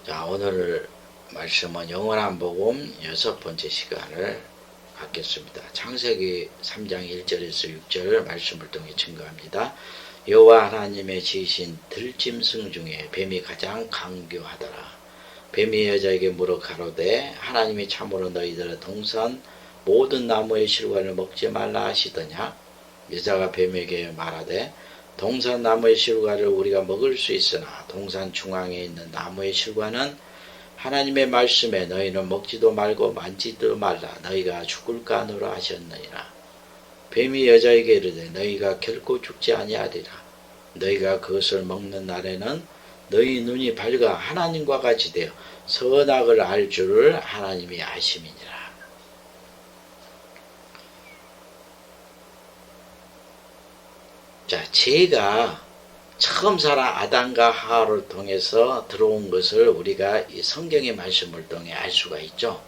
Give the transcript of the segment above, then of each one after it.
자, 오늘 말씀은 영원한 복음 6번째 시간을 갖겠습니다. 창세기 3장 1절에서 6절 말씀을 통해 증거합니다. 여호와 하나님의 지으신 들짐승 중에 뱀이 가장 강교하더라. 뱀이 여자에게 물어 가로되 하나님이 참으로 너희들의 동산 모든 나무의 실과를 먹지 말라 하시더냐. 여자가 뱀에게 말하되 동산 나무의 실과를 우리가 먹을 수 있으나 동산 중앙에 있는 나무의 실과는 하나님의 말씀에 너희는 먹지도 말고 만지도 말라 너희가 죽을까 하노라 하셨느니라. 뱀이 여자에게 이르되 너희가 결코 죽지 아니하리라. 너희가 그것을 먹는 날에는 너희 눈이 밝아 하나님과 같이 되어 선악을 알 줄을 하나님이 아심이니라. 자, 죄가 처음 살아 아담과 하와를 통해서 들어온 것을 우리가 이 성경의 말씀을 통해 알 수가 있죠.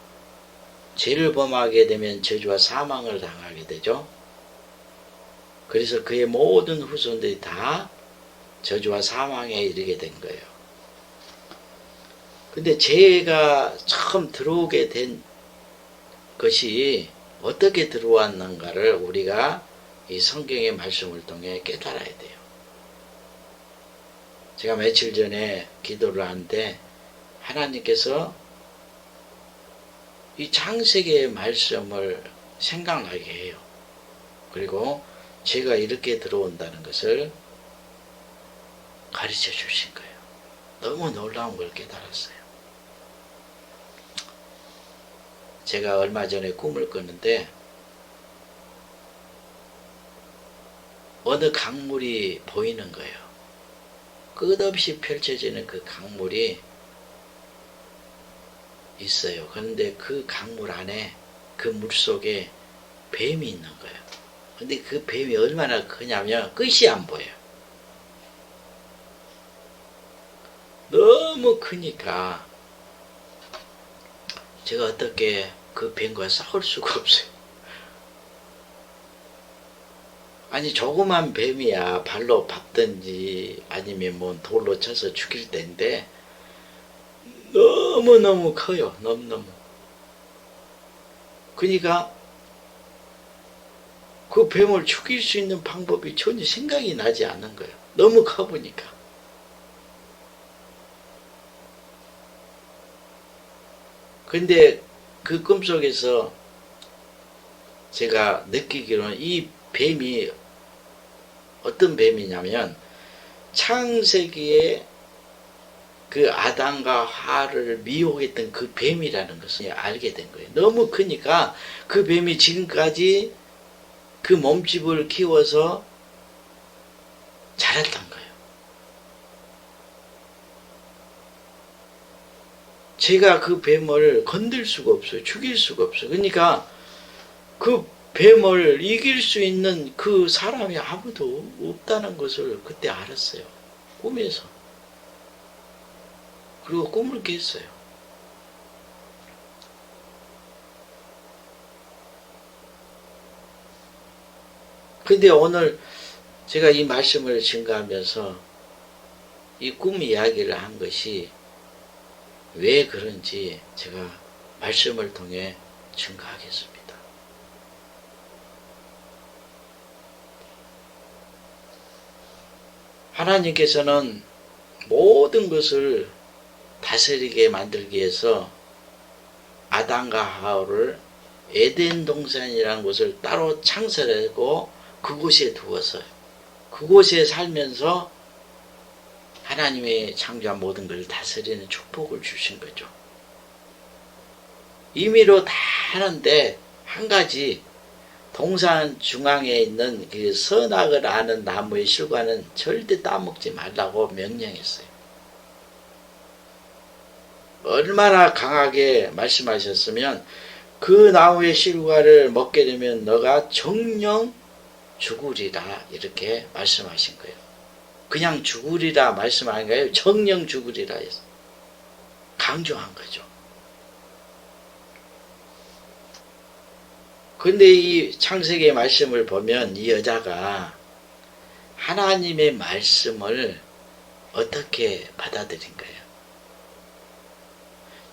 죄를 범하게 되면 저주와 사망을 당하게 되죠. 그래서 그의 모든 후손들이 다 저주와 사망에 이르게 된 거예요. 근데 죄가 처음 들어오게 된 것이 어떻게 들어왔는가를 우리가 이 성경의 말씀을 통해 깨달아야 돼요. 제가 며칠 전에 기도를 하는데 하나님께서 이 창세기의 말씀을 생각나게 해요. 그리고 제가 이렇게 들어온다는 것을 가르쳐 주신 거예요. 너무 놀라운 걸 깨달았어요. 제가 얼마 전에 꿈을 꿨는데 어느 강물이 보이는 거예요. 끝없이 펼쳐지는 그 강물이 있어요. 그런데 그 강물 안에 그 물속에 뱀이 있는 거예요. 근데 그 뱀이 얼마나 크냐면 끝이 안 보여요. 너무 크니까 제가 어떻게 그 뱀과 싸울 수가 없어요. 아니 조그만 뱀이야 발로 밟든지 아니면 뭐 돌로 쳐서 죽일 텐데 너무너무 커요. 너무너무. 그러니까 그 뱀을 죽일 수 있는 방법이 전혀 생각이 나지 않는 거예요. 너무 커 보니까. 근데 그 꿈속에서 제가 느끼기로는 이 뱀이 어떤 뱀이냐면 창세기에 그 아담과 하와를 미혹했던 그 뱀이라는 것을 알게 된 거예요. 너무 크니까 그 뱀이 지금까지 그 몸집을 키워서 자랐던 거예요. 제가 그 뱀을 건들 수가 없어요. 죽일 수가 없어요. 그러니까 그 뱀을 이길 수 있는 그 사람이 아무도 없다는 것을 그때 알았어요. 꿈에서. 그리고 꿈을 깼어요. 근데 오늘 제가 이 말씀을 증거하면서 이 꿈 이야기를 한 것이 왜 그런지 제가 말씀을 통해 증거하겠습니다. 하나님께서는 모든 것을 다스리게 만들기 위해서 아담과 하와를 에덴 동산이라는 곳을 따로 창설하고 그곳에 두었어요. 그곳에 살면서 하나님의 창조한 모든 것을 다스리는 축복을 주신 거죠. 임의로 다 하는데 한 가지 동산 중앙에 있는 그 선악을 아는 나무의 실과는 절대 따먹지 말라고 명령했어요. 얼마나 강하게 말씀하셨으면 그 나무의 실과를 먹게 되면 너가 정령 죽으리라 이렇게 말씀하신 거예요. 그냥 죽으리라 말씀하는 거예요. 정령 죽으리라 해서 강조한 거죠. 근데 이 창세기의 말씀을 보면 이 여자가 하나님의 말씀을 어떻게 받아들인 거예요?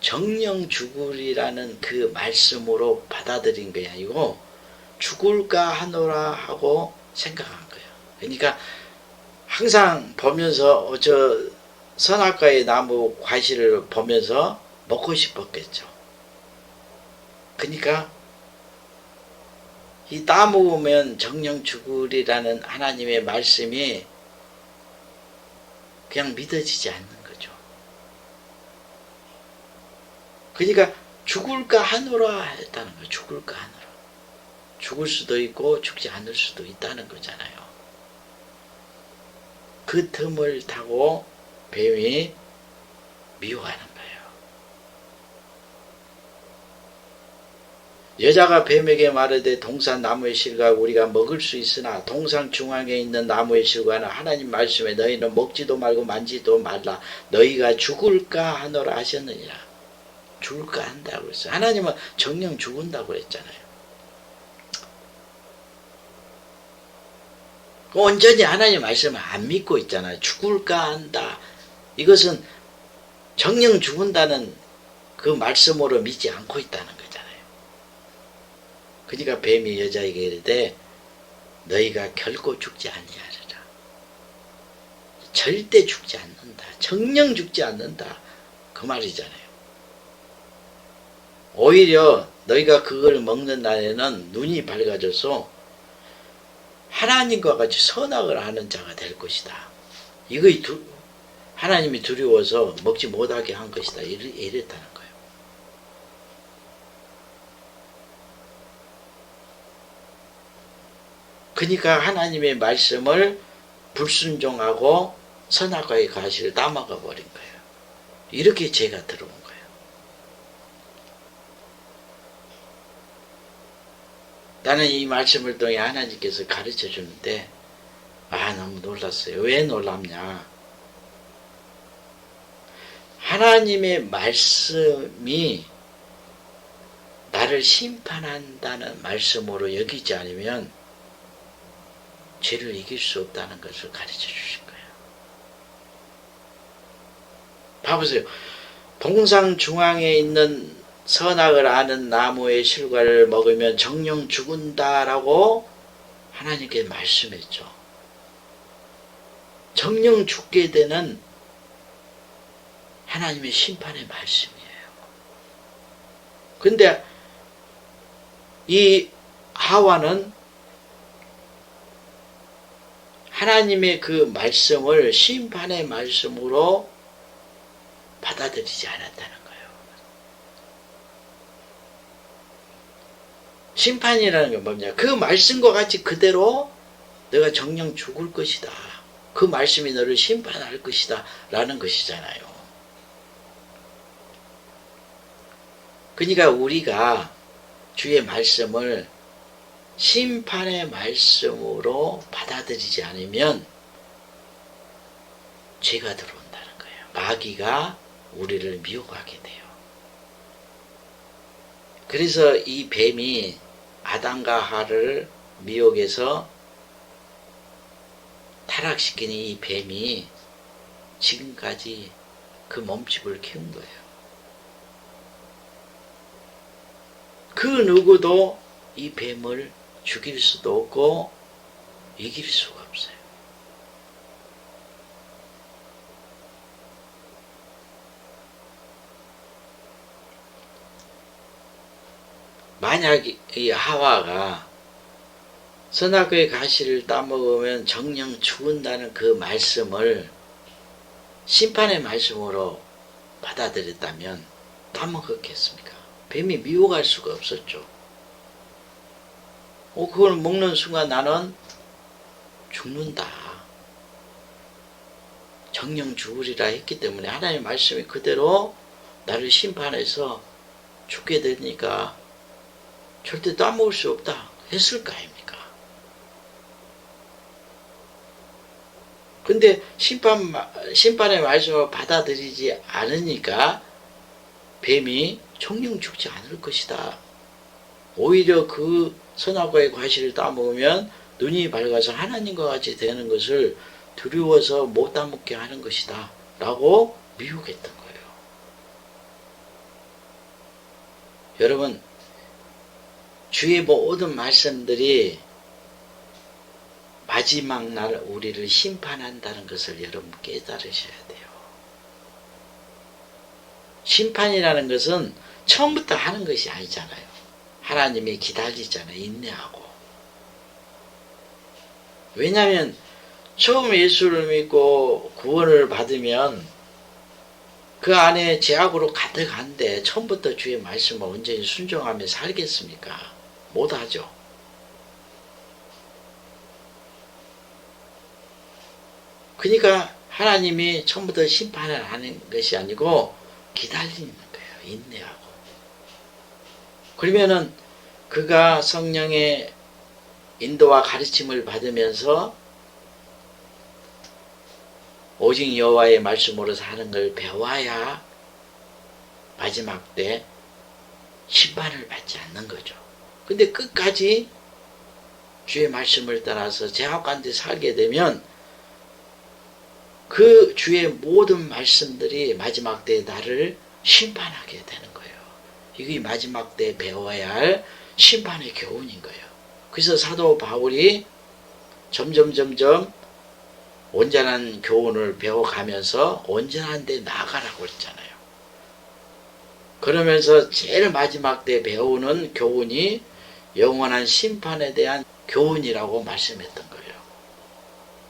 정령 죽으리라는 그 말씀으로 받아들인 게 아니고 죽을까 하노라 하고 생각한 거예요. 그러니까 항상 보면서 저 선악과의 나무 과실을 보면서 먹고 싶었겠죠. 그러니까 이 따먹으면 정령 죽으리라는 하나님의 말씀이 그냥 믿어지지 않는 거죠. 그러니까 죽을까 하노라 했다는 거예요. 죽을까 하노라. 죽을 수도 있고 죽지 않을 수도 있다는 거잖아요. 그 틈을 타고 뱀이 미워하는 거예요. 여자가 뱀에게 말하되 동산 나무의 실과 우리가 먹을 수 있으나 동산 중앙에 있는 나무의 실과는 하나님 말씀에 너희는 먹지도 말고 만지도 말라. 너희가 죽을까 하노라 하셨느니라. 죽을까 한다고 했어요. 하나님은 정령 죽은다고 했잖아요. 온전히 하나님 말씀을 안 믿고 있잖아요. 죽을까 한다. 이것은 정령 죽은다는 그 말씀으로 믿지 않고 있다는 거잖아요. 그러니까 뱀이 여자에게 이르되 너희가 결코 죽지 아니하리라. 절대 죽지 않는다. 정령 죽지 않는다. 그 말이잖아요. 오히려 너희가 그걸 먹는 날에는 눈이 밝아져서 하나님과 같이 선악을 하는 자가 될 것이다. 이거 하나님이 두려워서 먹지 못하게 한 것이다. 이랬다는 거예요. 그러니까 하나님의 말씀을 불순종하고 선악과의 과실을 따먹어 버린 거예요. 이렇게 죄가 들어온 거예요. 나는 이 말씀을 통해 하나님께서 가르쳐 주는데 너무 놀랐어요. 왜 놀랍냐? 하나님의 말씀이 나를 심판한다는 말씀으로 여기지 않으면 죄를 이길 수 없다는 것을 가르쳐 주신 거예요. 봐보세요. 동상 중앙에 있는 선악을 아는 나무의 실과를 먹으면 정령 죽은다라고 하나님께 말씀했죠. 정령 죽게 되는 하나님의 심판의 말씀이에요. 근데 이 하와는 하나님의 그 말씀을 심판의 말씀으로 받아들이지 않았다는 거예요. 심판이라는 건 뭐냐? 그 말씀과 같이 그대로 너가 정령 죽을 것이다. 그 말씀이 너를 심판할 것이다. 라는 것이잖아요. 그러니까 우리가 주의 말씀을 심판의 말씀으로 받아들이지 않으면 죄가 들어온다는 거예요. 마귀가 우리를 미혹하게 돼요. 그래서 이 뱀이 아담과 하와를 미혹해서 타락시키는 이 뱀이 지금까지 그 몸집을 키운 거예요. 그 누구도 이 뱀을 죽일 수도 없고 이길 수가 없어요. 만약 이 하와가 선악과의 가시를 따먹으면 정령 죽은다는 그 말씀을 심판의 말씀으로 받아들였다면 따먹었겠습니까? 뱀이 미혹할 수가 없었죠. 그걸 먹는 순간 나는 죽는다. 정령 죽으리라 했기 때문에 하나님의 말씀이 그대로 나를 심판해서 죽게 되니까 절대 따먹을 수 없다 했을 거 아닙니까? 근데 심판의 말씀을 받아들이지 않으니까 뱀이 정령 죽지 않을 것이다. 오히려 그 선악과의 과실을 따먹으면 눈이 밝아서 하나님과 같이 되는 것을 두려워서 못 따먹게 하는 것이다. 라고 미혹했던 거예요. 여러분, 주의 모든 말씀들이 마지막 날 우리를 심판한다는 것을 여러분 깨달으셔야 돼요. 심판이라는 것은 처음부터 하는 것이 아니잖아요. 하나님이 기다리잖아요. 인내하고. 왜냐하면 처음 예수를 믿고 구원을 받으면 그 안에 죄악으로 가득한데 처음부터 주의 말씀을 온전히 순종하며 살겠습니까? 못하죠. 그러니까 하나님이 처음부터 심판을 하는 것이 아니고 기다리는 거예요. 인내하고. 그러면은 그가 성령의 인도와 가르침을 받으면서 오직 여호와의 말씀으로 사는 걸 배워야 마지막 때 심판을 받지 않는 거죠. 근데 끝까지 주의 말씀을 따라서 죄악 가운데 살게 되면 그 주의 모든 말씀들이 마지막 때에 나를 심판하게 되는 거예요. 이게 마지막 때에 배워야 할 심판의 교훈인 거예요. 그래서 사도 바울이 점점 온전한 교훈을 배워가면서 온전한 데 나아가라고 했잖아요. 그러면서 제일 마지막 때 배우는 교훈이 영원한 심판에 대한 교훈이라고 말씀했던 거예요.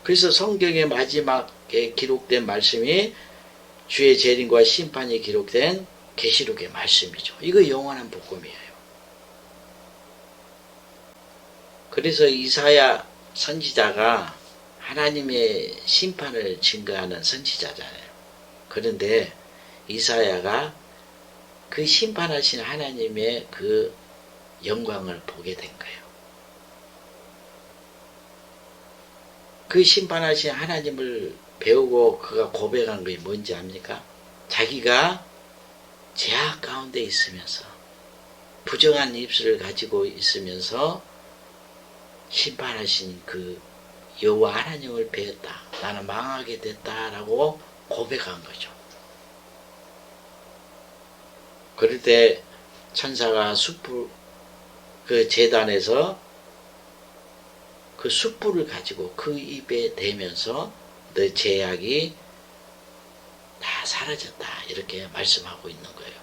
그래서 성경의 마지막에 기록된 말씀이 주의 재림과 심판이 기록된 계시록의 말씀이죠. 이거 영원한 복음이에요. 그래서 이사야 선지자가 하나님의 심판을 증거하는 선지자잖아요. 그런데 이사야가 그 심판하신 하나님의 그 영광을 보게 된 거예요. 그 심판하신 하나님을 배우고 그가 고백한 것이 뭔지 압니까? 자기가 죄악 가운데 있으면서 부정한 입술을 가지고 있으면서 심판하신 그 여호와 하나님을 배웠다. 나는 망하게 됐다라고 고백한 거죠. 그럴 때 천사가 숯불 그 제단에서 그 숯불을 가지고 그 입에 대면서 너 죄악이 다 사라졌다 이렇게 말씀하고 있는 거예요.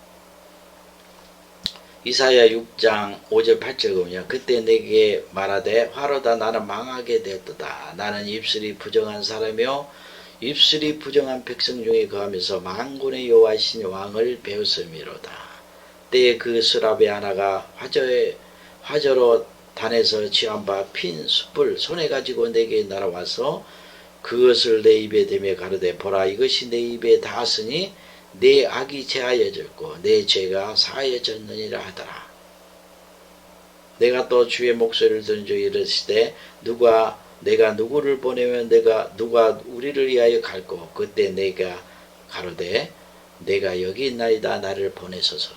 이사야 6장 5절 8절 보면 그때 내게 말하되 화로다 나는 망하게 되었도다. 나는 입술이 부정한 사람이요 입술이 부정한 백성 중에 거하면서 만군의 여호와신 왕을 배웠음이로다. 때에 그 수라베 하나가 화저로 단에서 취한 바 핀 숯불 손에 가지고 내게 날아와서 그것을 내 입에 대며 가로되 보라 이것이 내 입에 닿았으니 내 악이 제하여졌고 내 죄가 사하여졌느니라 하더라. 내가 또 주의 목소리를 들은 적 이르시되 내가 누구를 보내면 누가 우리를 위하여 갈고 그때 내가 가로되 내가 여기 있나이다 나를 보내소서.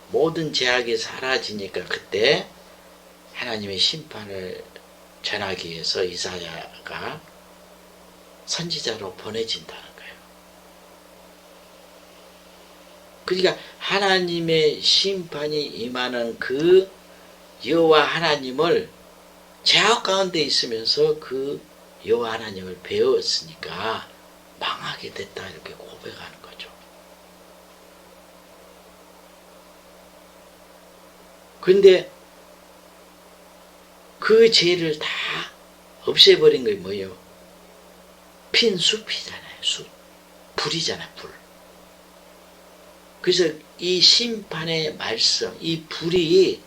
모든 죄악이 사라지니까 그때 하나님의 심판을 전하기 위해서 이사야가 선지자로 보내진다는 거예요. 그러니까 하나님의 심판이 임하는 그 여호와 하나님을 죄악 가운데 있으면서 그 여호와 하나님을 배웠으니까 망하게 됐다 이렇게 고백하는 거죠. 그런데 그 죄를 다 없애버린 게 뭐예요? 핀 숲이잖아요. 숲. 불이잖아요. 불. 그래서 이 심판의 말씀, 이 불이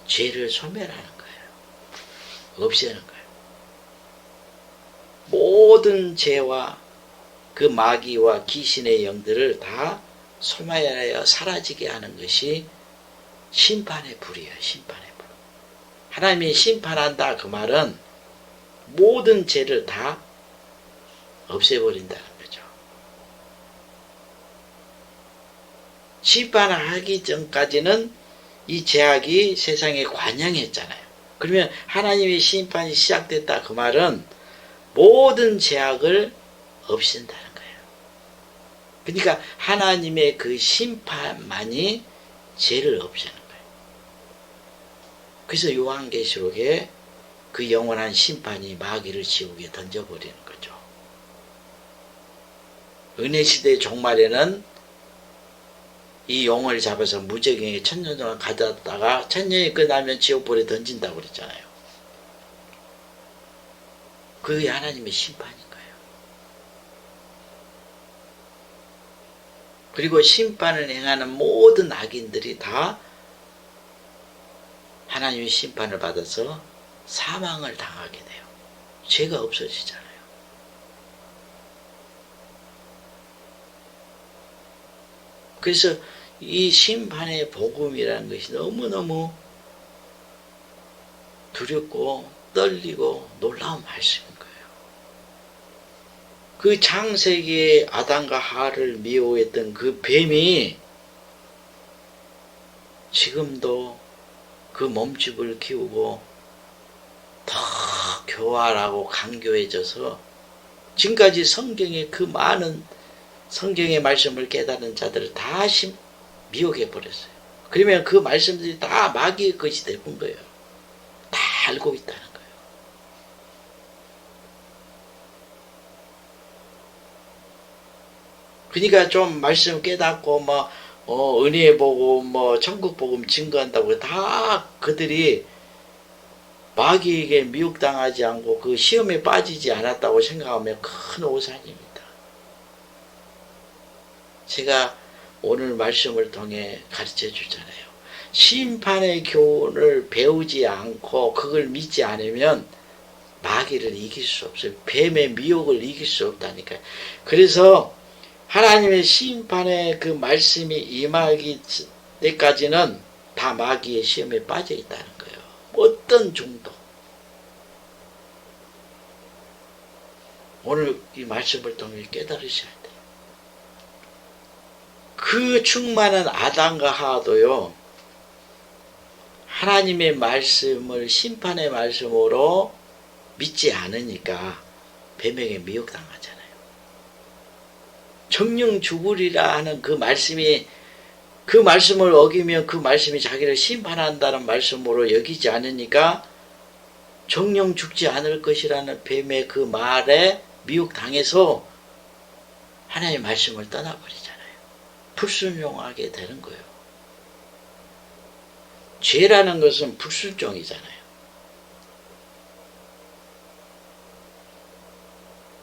죄를 소멸하는 거예요. 없애는 거예요. 모든 죄와 그 마귀와 귀신의 영들을 다 소멸하여 사라지게 하는 것이 심판의 불이에요. 심판의 불. 하나님이 심판한다 그 말은 모든 죄를 다 없애버린다는 거죠. 심판을 하기 전까지는 이 죄악이 세상에 관영했잖아요. 그러면 하나님의 심판이 시작됐다 그 말은 모든 죄악을 없앤다는 거예요. 모든 죄를 다 없애버린다는 거죠. 심판을 하기 전까지는 이 죄악이 세상에 관영했잖아요. 그러면 하나님의 심판이 시작됐다 그 말은 모든 죄악을 없앤다는 거예요. 모든 죄를 다 없애버린다는 거죠. 심판을 하기 전까지는 이 죄악이 세상에 관영했잖아요. 그러면 하나님의 심판이 시작됐다 그 말은 모든 죄악을 없앤다는 거예요. 그러니까 하나님의 그 심판만이 죄를 없애는 거예요. 그래서 요한계시록에 그 영원한 심판이 마귀를 지옥에 던져버리는 거죠. 은혜시대 종말에는 이 영을 잡아서 무적행에 천년 동안 가졌다가 천년이 끝나면 지옥불에 던진다고 그랬잖아요. 그게 하나님의 심판인 거예요. 그리고 심판을 행하는 모든 악인들이 다 하나님의 심판을 받아서 사망을 당하게 돼요. 죄가 없어지잖아요. 그래서 이 심판의 복음이라는 것이 너무너무 두렵고 떨리고 놀라운 말씀인 거예요. 그 창세기에 아담과 하와를 미워했던 그 뱀이 지금도 그 몸집을 키우고 더 교활하고 강교해져서 지금까지 성경의 그 많은 성경의 말씀을 깨달은 자들을 다 미혹해버렸어요. 그러면 그 말씀들이 다 마귀의 것이 되는 거예요. 다 알고 있다는 거예요. 그러니까 좀 말씀 깨닫고 은혜 보고 천국 복음 증거한다고 다 그들이 마귀에게 미혹당하지 않고 그 시험에 빠지지 않았다고 생각하면 큰 오산입니다. 제가 오늘 말씀을 통해 가르쳐 주잖아요. 심판의 교훈을 배우지 않고 그걸 믿지 않으면 마귀를 이길 수 없어요. 뱀의 미혹을 이길 수 없다니까요. 그래서 하나님의 심판의 그 말씀이 임하기 때까지는 다 마귀의 시험에 빠져 있다는 거예요. 어떤 종도. 오늘 이 말씀을 통해 깨달으셔야 돼요. 그 충만한 아담과 하와도요, 하나님의 말씀을 심판의 말씀으로 믿지 않으니까 뱀에게 미혹당하잖아요. 정령 죽으리라 하는 그 말씀이, 그 말씀을 어기면 그 말씀이 자기를 심판한다는 말씀으로 여기지 않으니까 정령 죽지 않을 것이라는 뱀의 그 말에 미혹당해서 하나님의 말씀을 떠나버리잖아요. 불순종하게 되는 거예요. 죄라는 것은 불순종이잖아요.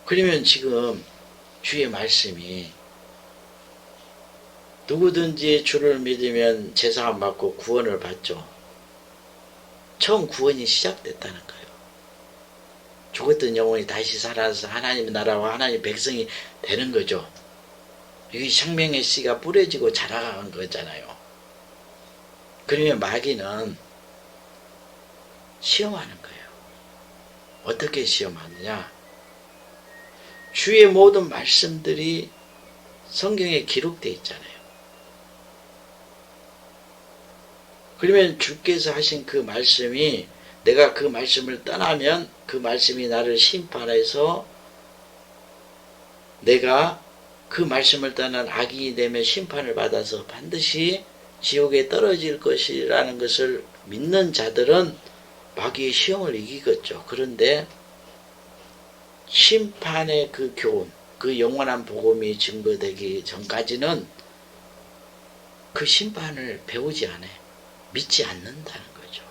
그러면 지금 주의 말씀이 누구든지 주를 믿으면 제사함 받고 구원을 받죠. 처음 구원이 시작됐다는 거예요. 죽었던 영혼이 다시 살아서 하나님의 나라와 하나님의 백성이 되는 거죠. 이게 생명의 씨가 뿌려지고 자라간 거잖아요. 그러면 마귀는 시험하는 거예요. 어떻게 시험하느냐? 주의 모든 말씀들이 성경에 기록되어 있잖아요. 그러면 주께서 하신 그 말씀이 내가 그 말씀을 떠나면 그 말씀이 나를 심판해서 내가 그 말씀을 떠난 악인이 되면 심판을 받아서 반드시 지옥에 떨어질 것이라는 것을 믿는 자들은 마귀의 시험을 이기겠죠. 그런데 심판의 그 교훈, 그 영원한 복음이 증거되기 전까지는 그 심판을 배우지 않아요. 믿지 않는다는 거죠.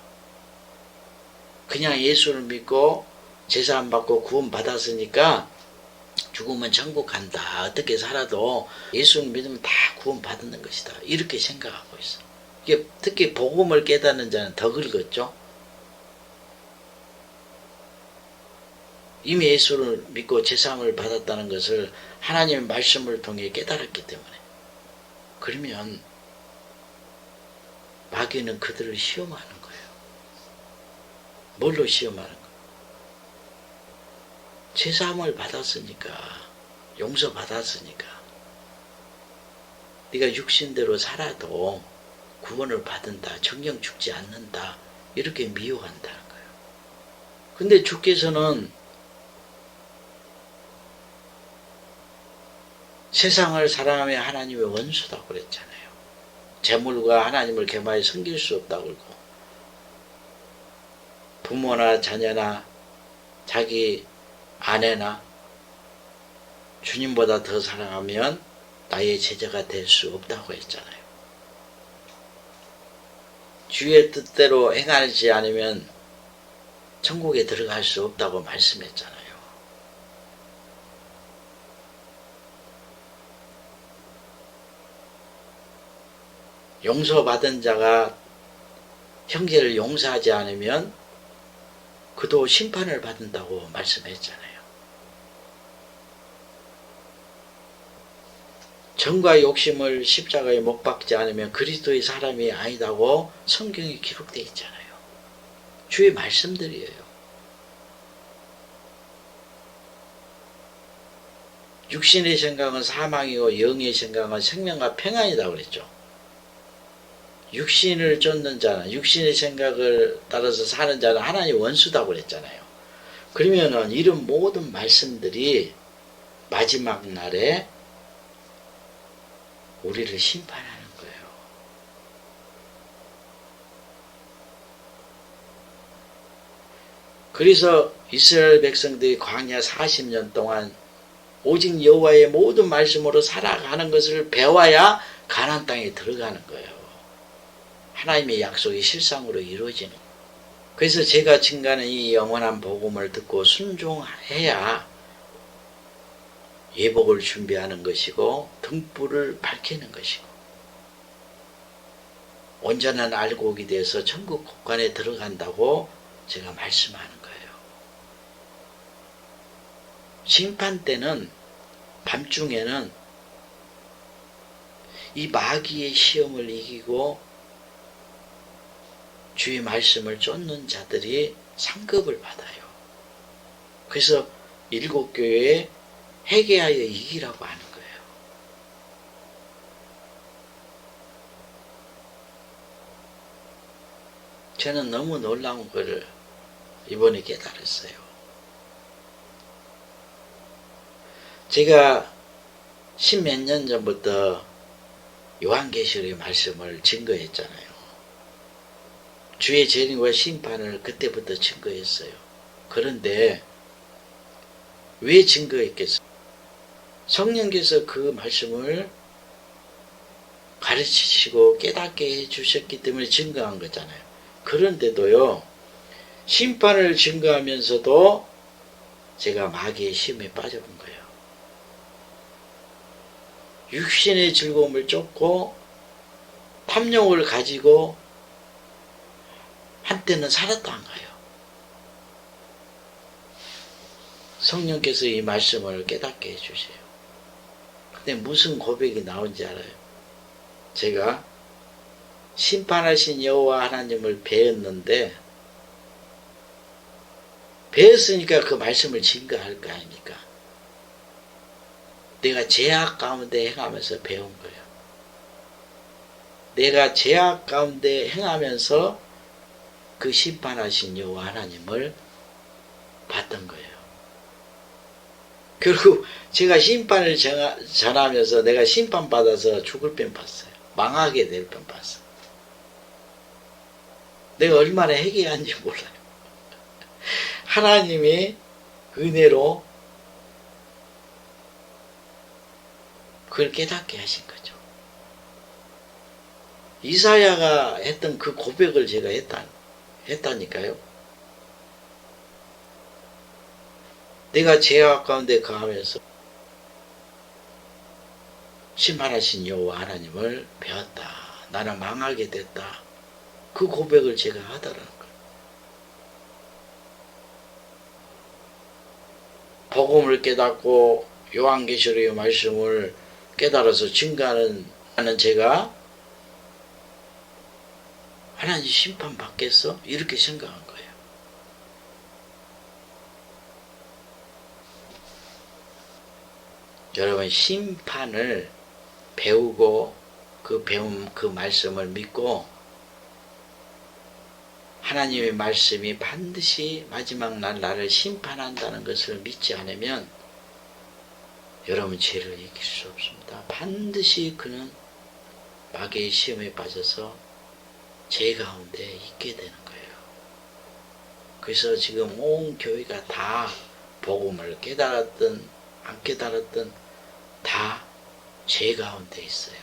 그냥 예수를 믿고 제사 안 받고 구원 받았으니까 죽으면 천국 간다. 어떻게 살아도 예수를 믿으면 다 구원 받는 것이다. 이렇게 생각하고 있어. 이게 특히 복음을 깨닫는 자는 더 긁었죠. 이미 예수를 믿고 제사함을 받았다는 것을 하나님의 말씀을 통해 깨달았기 때문에. 그러면 마귀는 그들을 시험하는 거예요. 뭘로 시험하는 거예요? 제사함을 받았으니까, 용서 받았으니까 네가 육신대로 살아도 구원을 받는다, 정령 죽지 않는다, 이렇게 미워한다는 거예요. 근데 주께서는 세상을 사랑하며 하나님의 원수다고 그랬잖아요. 재물과 하나님을 겸하여 섬길 수 없다고 그러고, 부모나 자녀나 자기 아내나 주님보다 더 사랑하면 나의 제자가 될 수 없다고 했잖아요. 주의 뜻대로 행하지 않으면 천국에 들어갈 수 없다고 말씀했잖아요. 용서받은 자가 형제를 용서하지 않으면 그도 심판을 받는다고 말씀했잖아요. 정과 욕심을 십자가에 못 박지 않으면 그리스도의 사람이 아니다고 성경에 기록되어 있잖아요. 주의 말씀들이에요. 육신의 생각은 사망이고 영의 생각은 생명과 평안이다 그랬죠. 육신을 쫓는 자는, 육신의 생각을 따라서 사는 자는 하나님의 원수다고 그랬잖아요. 그러면은 이런 모든 말씀들이 마지막 날에 우리를 심판하는 거예요. 그래서 이스라엘 백성들이 광야 40년 동안 오직 여호와의 모든 말씀으로 살아가는 것을 배워야 가나안 땅에 들어가는 거예요. 하나님의 약속이 실상으로 이루어지는 거예요. 그래서 제가 증가하는 이 영원한 복음을 듣고 순종해야 예복을 준비하는 것이고 등불을 밝히는 것이고 온전한 알곡이 돼서 천국 곳간에 들어간다고 제가 말씀하는 거예요. 심판 때는 밤중에는 이 마귀의 시험을 이기고 주의 말씀을 쫓는 자들이 상급을 받아요. 그래서 일곱 교회에 회개하여 이기라고 하는 거예요. 저는 너무 놀라운 것을 이번에 깨달았어요. 제가 십몇 년 전부터 요한계시록의 말씀을 증거했잖아요. 주의 재림과 심판을 그때부터 증거했어요. 그런데 왜 증거했겠어요? 성령께서 그 말씀을 가르치시고 깨닫게 해주셨기 때문에 증거한 거잖아요. 그런데도요, 심판을 증거하면서도 제가 마귀의 시험에 빠져본 거예요. 육신의 즐거움을 쫓고 탐욕을 가지고 한때는 살았던 거예요. 성령께서 이 말씀을 깨닫게 해주세요. 근데 무슨 고백이 나온지 알아요? 제가 심판하신 여호와 하나님을 배웠는데, 배웠으니까 그 말씀을 증거할 거 아닙니까? 내가 죄악 가운데 행하면서 배운 거예요. 내가 죄악 가운데 행하면서 그 심판하신 여호와 하나님을 봤던 거예요. 결국 제가 심판을 전하면서 내가 심판받아서 죽을 뻔 봤어요. 망하게 될 뻔 봤어요. 내가 얼마나 회개한지 몰라요. 하나님이 은혜로 그걸 깨닫게 하신 거죠. 이사야가 했던 그 고백을 제가 했다니까요. 내가 죄악 가운데 거하면서 심판하신 여호와 하나님을 배웠다. 나는 망하게 됐다. 그 고백을 제가 하더라는 거예요. 복음을 깨닫고 요한계시록의 말씀을 깨달아서 증거하는 제가 하나님 심판 받겠어? 이렇게 생각한 거예요. 여러분, 심판을 배우고 그 배운 그 말씀을 믿고 하나님의 말씀이 반드시 마지막 날 나를 심판한다는 것을 믿지 않으면 여러분 죄를 이길 수 없습니다. 반드시 그는 마귀의 시험에 빠져서 죄 가운데 있게 되는 거예요. 그래서 지금 온 교회가 다 복음을 깨달았든 안 깨달았든 다 죄 가운데 있어요.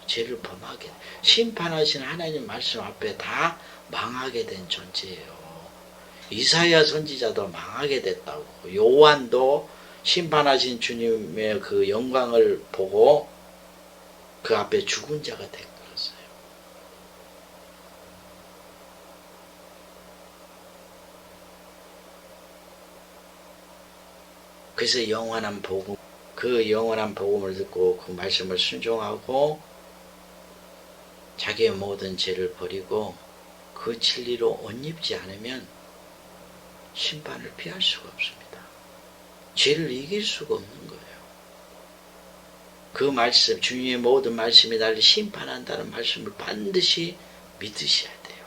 죄를 범하게 심판하시는 하나님 말씀 앞에 다 망하게 된 존재예요. 이사야 선지자도 망하게 됐다고. 요한도 심판하신 주님의 그 영광을 보고 그 앞에 죽은 자가 되었어요. 그래서 영원한 복음, 그 영원한 복음을 듣고 그 말씀을 순종하고 자기의 모든 죄를 버리고 그 진리로 옷 입지 않으면 심판을 피할 수가 없습니다. 죄를 이길 수가 없는 거예요. 그 말씀, 주님의 모든 말씀이 나를 심판한다는 말씀을 반드시 믿으셔야 돼요.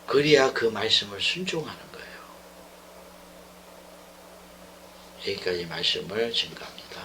그래야 그 말씀을 순종하는 거예요. 여기까지 말씀을 증거합니다.